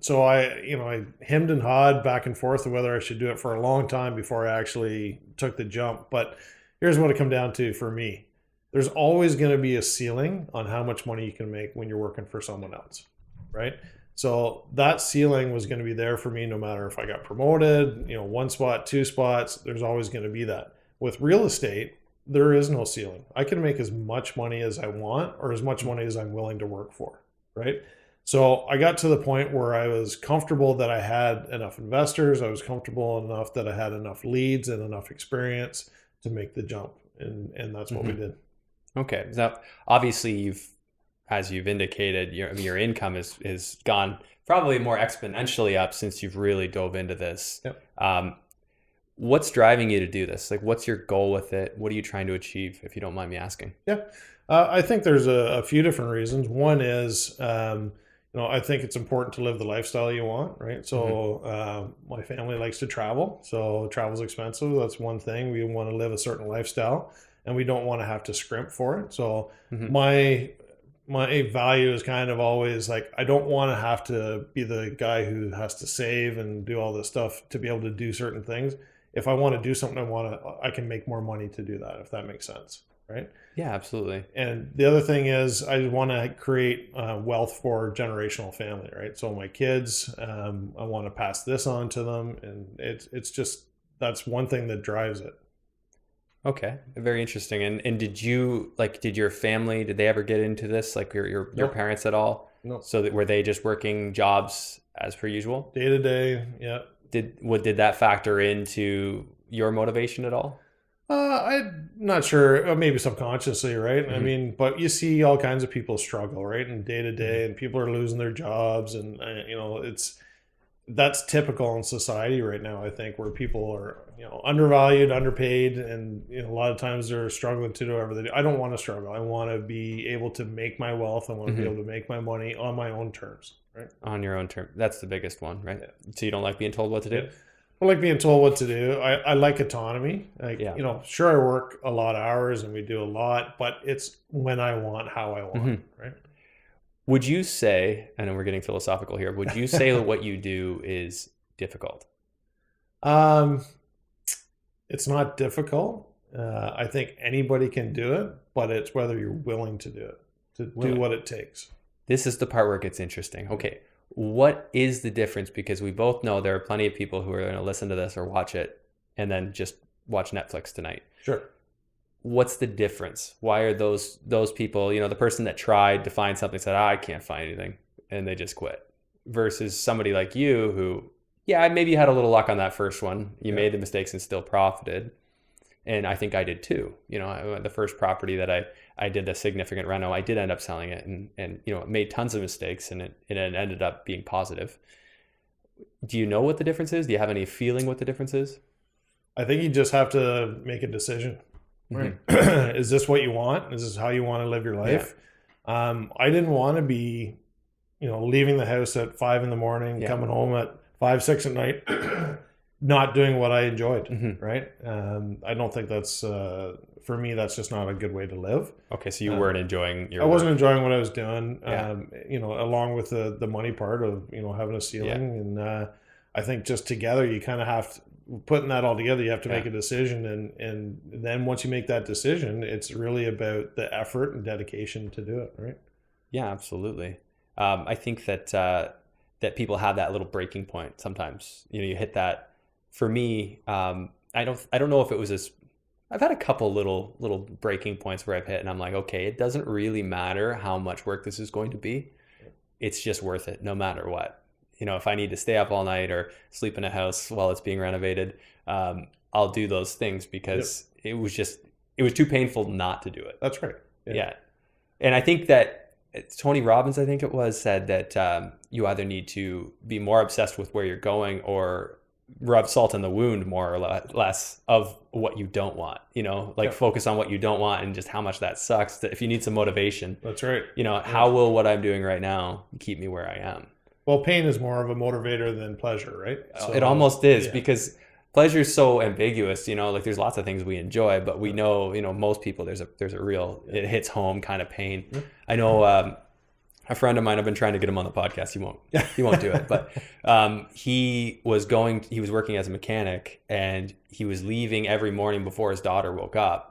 So I hemmed and hawed back and forth of whether I should do it for a long time before I actually took the jump. But here's what it come down to for me. There's always going to be a ceiling on how much money you can make when you're working for someone else, right? So that ceiling was going to be there for me no matter if I got promoted, 1 spot, 2 spots, there's always going to be that. With real estate, there is no ceiling. I can make as much money as I want, or as much money as I'm willing to work for, right? So I got to the point where I was comfortable that I had enough investors. I was comfortable enough that I had enough leads and enough experience to make the jump. And that's what we did. Okay. So obviously as you've indicated, your income is gone probably more exponentially up since you've really dove into this. Yep. What's driving you to do this? Like, what's your goal with it? What are you trying to achieve, if you don't mind me asking? Yeah. I think there's a few different reasons. One is, I think it's important to live the lifestyle you want, right? So my family likes to travel. So travel's expensive. That's one thing. We want to live a certain lifestyle, and we don't want to have to scrimp for it. So my value is kind of always like, I don't want to have to be the guy who has to save and do all this stuff to be able to do certain things. If I want to do something, I can make more money to do that, if that makes sense, right? Yeah, absolutely. And the other thing is, I want to create wealth for generational family, right? So my kids, I want to pass this on to them, and it's just, that's one thing that drives it. Okay, very interesting. And did your family, did they ever get into this? Like your parents at all? No. So were they just working jobs as per usual? Day to day, yeah. Did that factor into your motivation at all? I'm not sure. Maybe subconsciously, right? I mean, but you see all kinds of people struggle, right? And day to day, and people are losing their jobs, and that's typical in society right now. I think where people are, undervalued, underpaid, and a lot of times they're struggling to do whatever they do. I don't want to struggle. I want to be able to make my wealth. I want to be able to make my money on my own terms, right? On your own terms. That's the biggest one, right? Yeah. So you don't like being told what to do? Yeah. I like being told what to do. I like autonomy. Sure, I work a lot of hours and we do a lot, but it's when I want, how I want, right? Would you say, I know we're getting philosophical here, would you say that what you do is difficult? It's not difficult. I think anybody can do it, but it's whether you're willing to do it, do what it takes. This is the part where it gets interesting. Okay. What is the difference? Because we both know there are plenty of people who are going to listen to this or watch it and then just watch Netflix tonight. Sure. What's the difference? Why are those people, the person that tried to find something said, I can't find anything, and they just quit, versus somebody like you who, maybe you had a little luck on that first one. You made the mistakes and still profited. And I think I did too. The first property that I did a significant reno, I did end up selling it, and it made tons of mistakes, and it ended up being positive. Do you know what the difference is? Do you have any feeling what the difference is? I think you just have to make a decision. Right. Is this what you want? Is this how you want to live your life? Yeah. I didn't want to be, leaving the house at 5 a.m, coming home at 5, 6 at night, not doing what I enjoyed. Right. I don't think that's, for me, that's just not a good way to live. Okay. So you weren't enjoying your I work. wasn't enjoying what I was doing, Yeah. Along with the money part of, having a ceiling. Yeah. And I think just together, you kind of have to, putting that all together, you have to make a decision, and then once you make that decision, it's really about the effort and dedication to do it, right? Yeah, absolutely. I think that that people have that little breaking point sometimes. You hit that. For me, I don't know if it was I've had a couple little breaking points where I've hit, and I'm like, okay, it doesn't really matter how much work this is going to be. It's just worth it, no matter what. If I need to stay up all night or sleep in a house while it's being renovated, I'll do those things because it was too painful not to do it. That's right. Yeah. And I think that Tony Robbins, I think it was, said that you either need to be more obsessed with where you're going or rub salt in the wound more or less of what you don't want, focus on what you don't want and just how much that sucks. If you need some motivation, that's right. How will what I'm doing right now keep me where I am? Well, pain is more of a motivator than pleasure, right? So, it almost is because pleasure is so ambiguous, there's lots of things we enjoy, but we know, most people, there's a real, it hits home kind of pain. Yeah. I know a friend of mine, I've been trying to get him on the podcast. He won't do it, but he was working as a mechanic, and he was leaving every morning before his daughter woke up.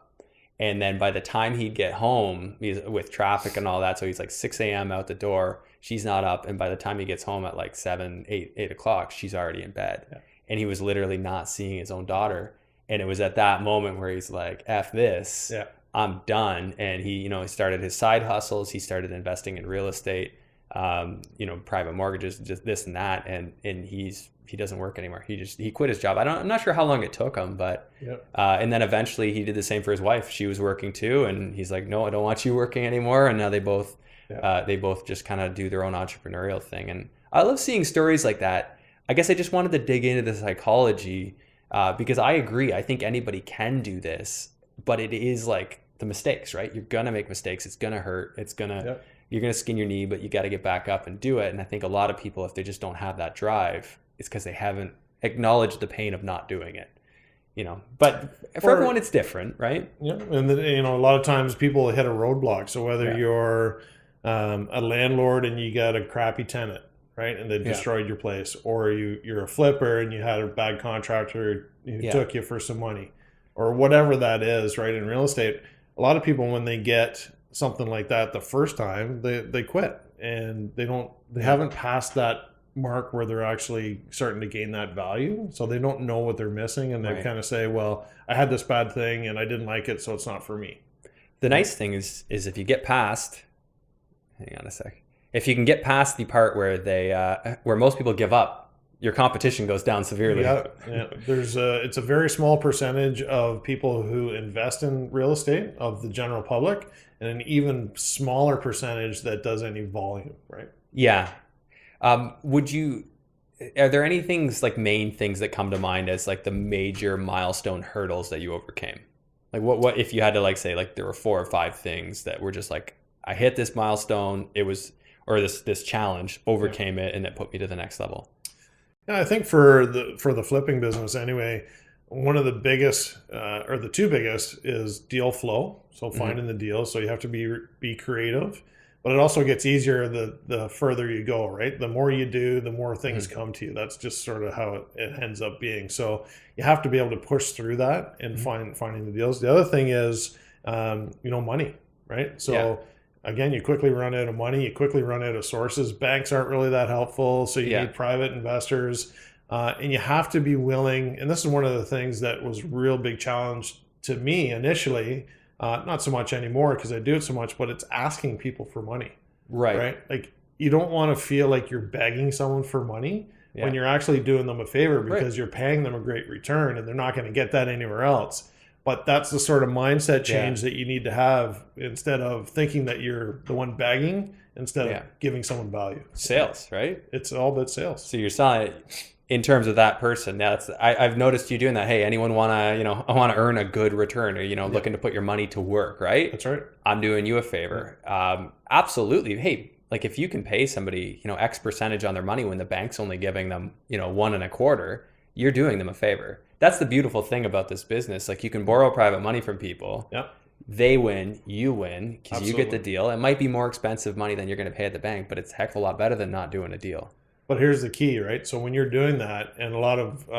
And then by the time he'd get home, with traffic and all that, so he's like 6 a.m. out the door, she's not up. And by the time he gets home at like 7, 8 o'clock, she's already in bed. Yeah. And he was literally not seeing his own daughter. And it was at that moment where he's like, F this, I'm done. And he started his side hustles. He started investing in real estate, private mortgages, just this and that. And he doesn't work anymore. He quit his job. I'm not sure how long it took him, but, and then eventually he did the same for his wife. She was working too. And he's like, no, I don't want you working anymore. And now they both just kind of do their own entrepreneurial thing. And I love seeing stories like that. I guess I just wanted to dig into the psychology because I agree. I think anybody can do this, but it is like the mistakes, right? You're going to make mistakes. It's going to hurt. You're going to skin your knee, but you got to get back up and do it. And I think a lot of people, if they just don't have that drive, it's because they haven't acknowledged the pain of not doing it. But for everyone, it's different, right? Yeah. And a lot of times people hit a roadblock. So whether you're a landlord and you got a crappy tenant, right, and they destroyed your place, or you're a flipper and you had a bad contractor who took you for some money, or whatever that is, right? In real estate, a lot of people, when they get something like that the first time, they quit, and they haven't passed that mark where they're actually starting to gain that value. So they don't know what they're missing, and they kind of say, well, I had this bad thing and I didn't like it, so it's not for me. The nice thing is if you get past, hang on a sec, if you can get past the part where where most people give up, your competition goes down severely. Yeah. It's a very small percentage of people who invest in real estate of the general public, and an even smaller percentage that does any volume, right? Yeah. Are there any things, like main things that come to mind as like the major milestone hurdles that you overcame? Like what if you had to say there were 4 or 5 things that were just like, I hit this milestone, or this challenge, overcame it, and it put me to the next level? Yeah, I think for the flipping business anyway, one of the biggest or the 2 biggest is deal flow. So finding the deals. So you have to be creative, but it also gets easier the further you go, right? The more you do, the more things come to you. That's just sort of how it ends up being. So you have to be able to push through that and finding the deals. The other thing is, money, right? So again, you quickly run out of money. You quickly run out of sources. Banks aren't really that helpful. So you need private investors, and you have to be willing. And this is one of the things that was a real big challenge to me initially. Not so much anymore because I do it so much, but it's asking people for money. Right. Like, you don't want to feel like you're begging someone for money when you're actually doing them a favor because you're paying them a great return, and they're not going to get that anywhere else. But that's the sort of mindset change that you need to have, instead of thinking that you're the one begging, instead of giving someone value. Sales, right? It's all about sales. So you're selling in terms of that person. Now, I've noticed you doing that. Hey, anyone want to, I want to earn a good return, or, looking to put your money to work, right? That's right. I'm doing you a favor. Absolutely. Hey, like if you can pay somebody, X percentage on their money when the bank's only giving them, 1.25%, you're doing them a favor. That's the beautiful thing about this business. Like, you can borrow private money from people. Yep. They win, you win, because you get the deal. It might be more expensive money than you're going to pay at the bank, but it's a heck of a lot better than not doing a deal. But here's the key, right? So when you're doing that, and a lot of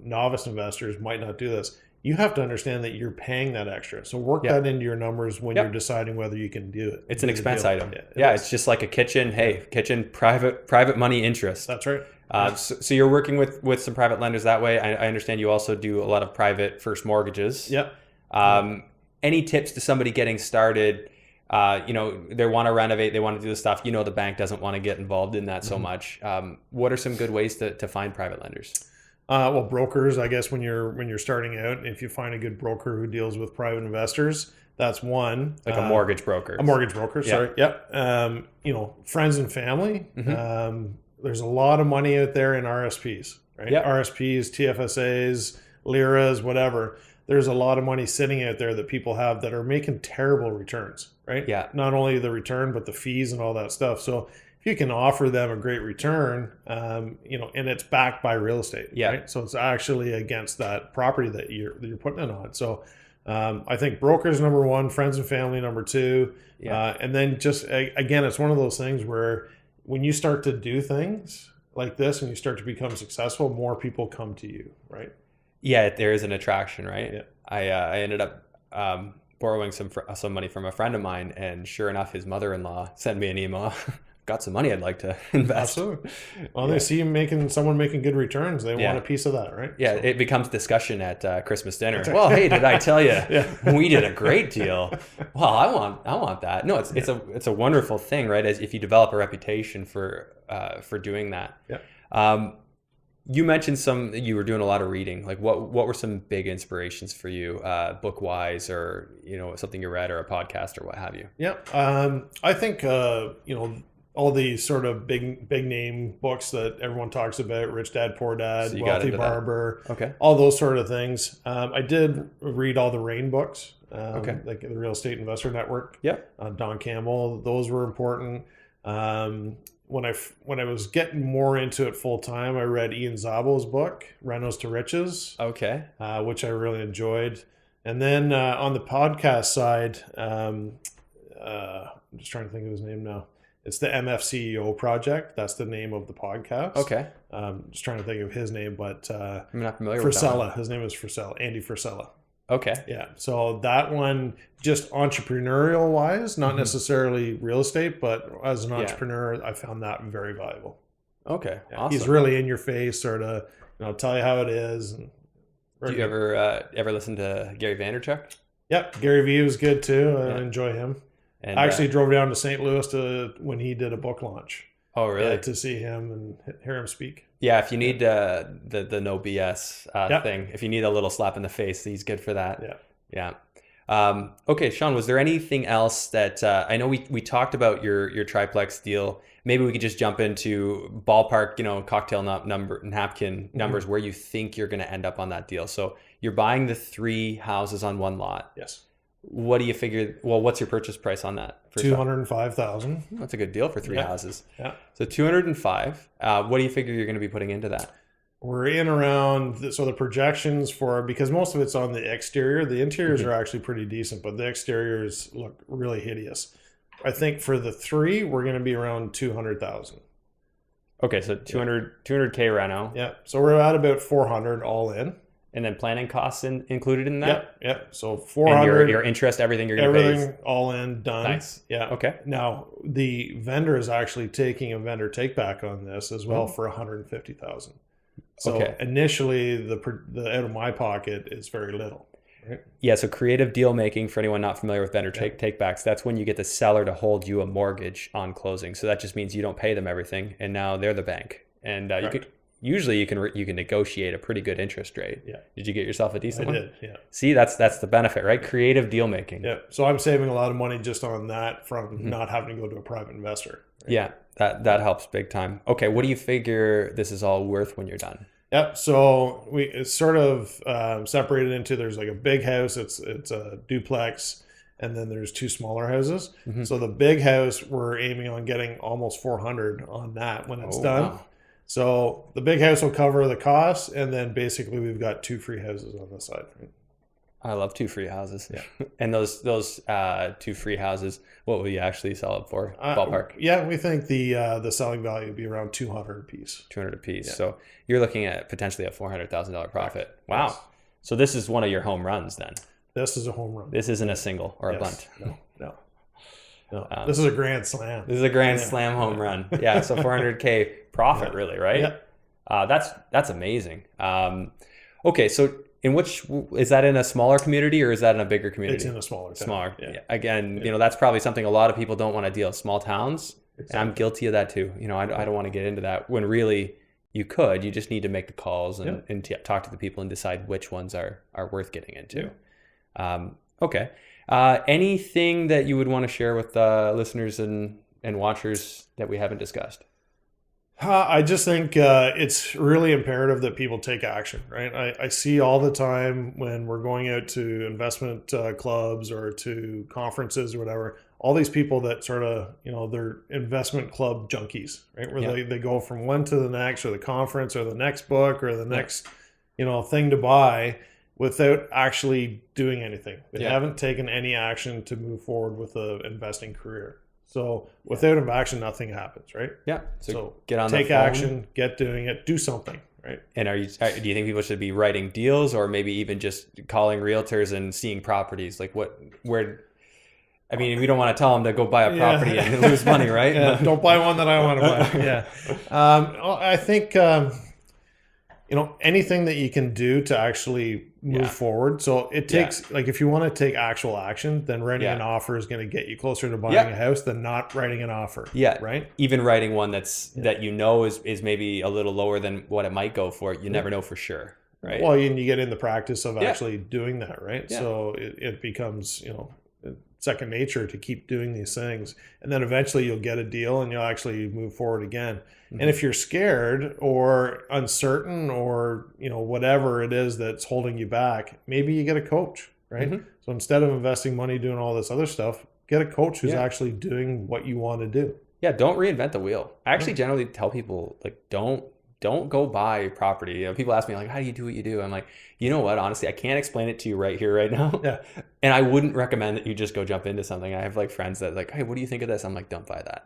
novice investors might not do this, you have to understand that you're paying that extra. So work that into your numbers when you're deciding whether you can do it. It's an expense item. It's just like a kitchen. Hey, kitchen, private money interest. That's right. So you're working with some private lenders that way. I understand you also do a lot of private first mortgages. Yep. Any tips to somebody getting started? They want to renovate, they want to do the stuff. The bank doesn't want to get involved in that so much. What are some good ways to find private lenders? Well, brokers, I guess, when you're starting out, if you find a good broker who deals with private investors, that's one. Like a mortgage broker. A mortgage broker, sorry. Yep. Friends and family. There's a lot of money out there in RSPs, right? Yep. RSPs, TFSAs, LIRAs, whatever. There's a lot of money sitting out there that people have that are making terrible returns, right? Yeah. Not only the return, but the fees and all that stuff. So if you can offer them a great return, and it's backed by real estate, right? So it's actually against that property that you're putting it on. So I think brokers, number one, friends and family, number two. And then just, again, it's one of those things where when you start to do things like this and you start to become successful, more people come to you, right? Yeah, there is an attraction, right? Yeah. I ended up borrowing some money from a friend of mine, and sure enough, his mother-in-law sent me an email. Got some money I'd like to invest. Absolutely. Well, they see someone making good returns. They want a piece of that, right? Yeah, so it becomes discussion at Christmas dinner. Well, hey, did I tell you we did a great deal? Well, I want that. No, it's a wonderful thing, right? As if you develop a reputation for doing that. Yeah. You mentioned you were doing a lot of reading. Like what were some big inspirations for you, book wise, or something you read, or a podcast, or what have you? Yeah. I think all these sort of big name books that everyone talks about, Rich Dad, Poor Dad, So Wealthy Barber, Okay. all those sort of things. I did read all the RAIN books, Okay. like the Real Estate Investor Network. Yep. Don Campbell, those were important. When I was getting more into it full time, I read Ian Szabo's book, Renos to Riches, Okay. which I really enjoyed. And then on the podcast side, I'm just trying to think of his name now. It's the MFCEO Project. That's the name of the podcast. Okay. Just trying to think of his name, but I'm not familiar with that Frisella. one. His name is Frisella, Andy Frisella. Okay. Yeah. So that one, just entrepreneurial wise, not necessarily real estate, but as an entrepreneur, I found that very valuable. Okay. Yeah. Awesome. He's really in your face, sort of, tell you how it is. And Do you ever listen to Gary Vaynerchuk? Yep. Gary Vee was good too. I enjoy him. And I actually drove down to St. Louis when he did a book launch. Oh, really? To see him and hear him speak. Yeah, if you need the no BS thing, if you need a little slap in the face, he's good for that. Yeah. Okay, Shawn, was there anything else that I know we talked about your triplex deal? Maybe we could just jump into ballpark, cocktail napkin numbers where you think you're going to end up on that deal. So you're buying the 3 houses on one lot. Yes. What do you figure? Well, what's your purchase price on that? $205,000. That's a good deal for 3 houses. Yeah. So 205. What do you figure you're going to be putting into that? We're in around the projections because most of it's on the exterior. The interiors are actually pretty decent, but the exteriors look really hideous. I think for the 3, we're going to be around 200,000. Okay, so 200K reno. Yeah. So we're at about 400 all in. And then planning costs included in that? Yeah. So 400. And your interest, everything you're going to pay. Everything all in, done. Nice. Yeah. Okay. Now, the vendor is actually taking a vendor take back on this as well for 150,000. So initially, the out of my pocket is very little. Right? Yeah. So creative deal making, for anyone not familiar with vendor take backs, that's when you get the seller to hold you a mortgage on closing. So that just means you don't pay them everything, and now they're the bank. And usually you can negotiate a pretty good interest rate. Yeah. Did you get yourself a decent one? I did, yeah. See, that's the benefit, right? Creative deal making. Yeah. So I'm saving a lot of money just on that from not having to go to a private investor. Right? Yeah, that helps big time. Okay, what do you figure this is all worth when you're done? Yep. So it's sort of separated into, there's like a big house. It's a duplex, and then there's two smaller houses. So the big house, we're aiming on getting almost 400 on that when it's done. Wow. So the big house will cover the costs, and then basically we've got 2 free houses on this side. Right? I love 2 free houses. Yeah. And those 2 free houses, what will you actually sell it for? Ballpark? Yeah, we think the selling value would be around 200 a piece. 200 a piece. Yeah. So you're looking at potentially a $400,000 profit. Right. Wow. Yes. So this is one of your home runs then. This is a home run. This isn't a single or a Yes. bunt. No. This is a grand slam. This is a grand slam home run. Yeah. So 400K profit, really, right? Yeah. That's amazing. Okay. So in which, is that in a smaller community or is that in a bigger community? It's in a smaller town. Smaller. Yeah. Yeah. Again, that's probably something a lot of people don't want to deal. Small towns. Exactly. And I'm guilty of that too. I don't want to get into that when really you could. You just need to make the calls and talk to the people and decide which ones are worth getting into. Okay. Anything that you would want to share with listeners and watchers that we haven't discussed? I just think it's really imperative that people take action, right? I see all the time when we're going out to investment clubs or to conferences or whatever, all these people that sort of, they're investment club junkies, right? Where they go from one to the next, or the conference or the next book or the next, thing to buy without actually doing anything. They haven't taken any action to move forward with an investing career. So without action, nothing happens, right? Yeah. So get on take the phone. action, get doing it, do something, right? And do you think people should be writing deals or maybe even just calling realtors and seeing properties? Like I mean, we don't want to tell them to go buy a property and lose money, right? Yeah, don't buy one that I want to buy. Yeah. I think, anything that you can do to actually move forward. So it takes, like, if you want to take actual action, then writing an offer is going to get you closer to buying a house than not writing an offer. Yeah. Right. Even writing one that is maybe a little lower than what it might go for. You never know for sure. Right. Well, you get in the practice of actually doing that. Right. Yeah. So it becomes, second nature to keep doing these things, and then eventually you'll get a deal and you'll actually move forward again. And if you're scared or uncertain or whatever it is that's holding you back, maybe you get a coach, right? So instead of investing money doing all this other stuff, get a coach who's actually doing what you want to do. Yeah, don't reinvent the wheel. I actually generally tell people, like, don't go buy property. People ask me, like, how do you do what you do? I'm like, you know what? Honestly, I can't explain it to you right here, right now. Yeah. And I wouldn't recommend that you just go jump into something. I have like friends that like, hey, what do you think of this? I'm like, don't buy that.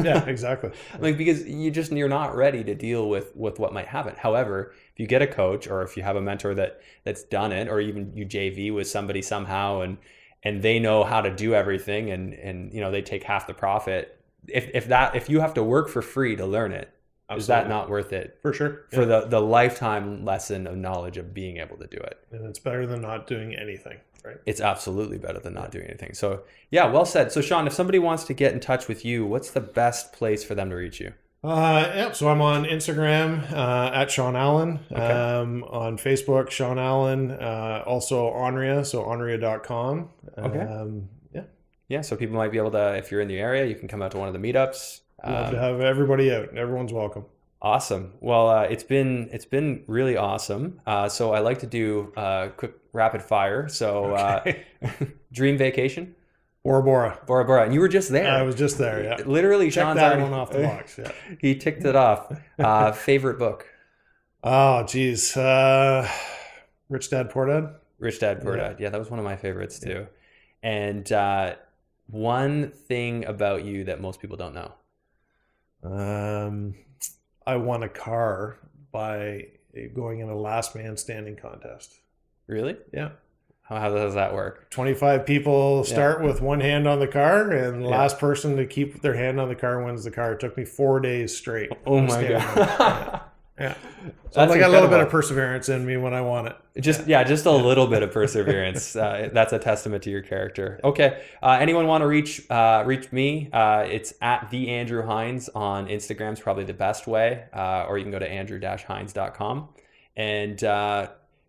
Yeah, exactly. Like, because you're not ready to deal with what might happen. However, if you get a coach or if you have a mentor that's done it, or even you JV with somebody somehow and they know how to do everything and they take half the profit. If you have to work for free to learn it, Absolutely. Is that not worth it? For sure. For the lifetime lesson of knowledge of being able to do it. And it's better than not doing anything, right? It's absolutely better than not doing anything. So yeah, well said. So Shawn, if somebody wants to get in touch with you, what's the best place for them to reach you? So I'm on Instagram at Shawn Allen, on Facebook, Shawn Allen, also Onria, so onria.com. Yeah, so people might be able to, if you're in the area, you can come out to one of the meetups. Love to have everybody out. Everyone's welcome. Awesome. Well, it's been really awesome. So I like to do quick rapid fire. So dream vacation? Bora Bora. Bora Bora. And you were just there. I was just there, yeah. Literally, Check Shawn's that already one off the box, yeah. He ticked it off. Favorite book? Oh, geez. Rich Dad, Poor Dad? Rich Dad, Poor Dad. Yeah, that was one of my favorites too. And one thing about you that most people don't know? I won a car by going in a last man standing contest. Really? Yeah. How does that work? 25 people start with one hand on the car, and the last person to keep their hand on the car wins the car. It took me 4 days straight. Oh my God. Yeah. So That's I got a little bit incredible. of perseverance in me when I want it. Just just a little bit of perseverance. That's a testament to your character. Okay. Anyone want to reach me? It's at the Andrew Hines on Instagram is probably the best way, or you can go to andrew-hines.com. And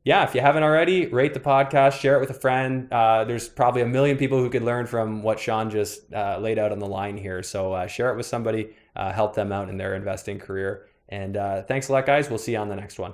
yeah, if you haven't already, rate the podcast, share it with a friend. There's probably a million people who could learn from what Shawn just laid out on the line here. So share it with somebody, help them out in their investing career. And thanks a lot, guys. We'll see you on the next one.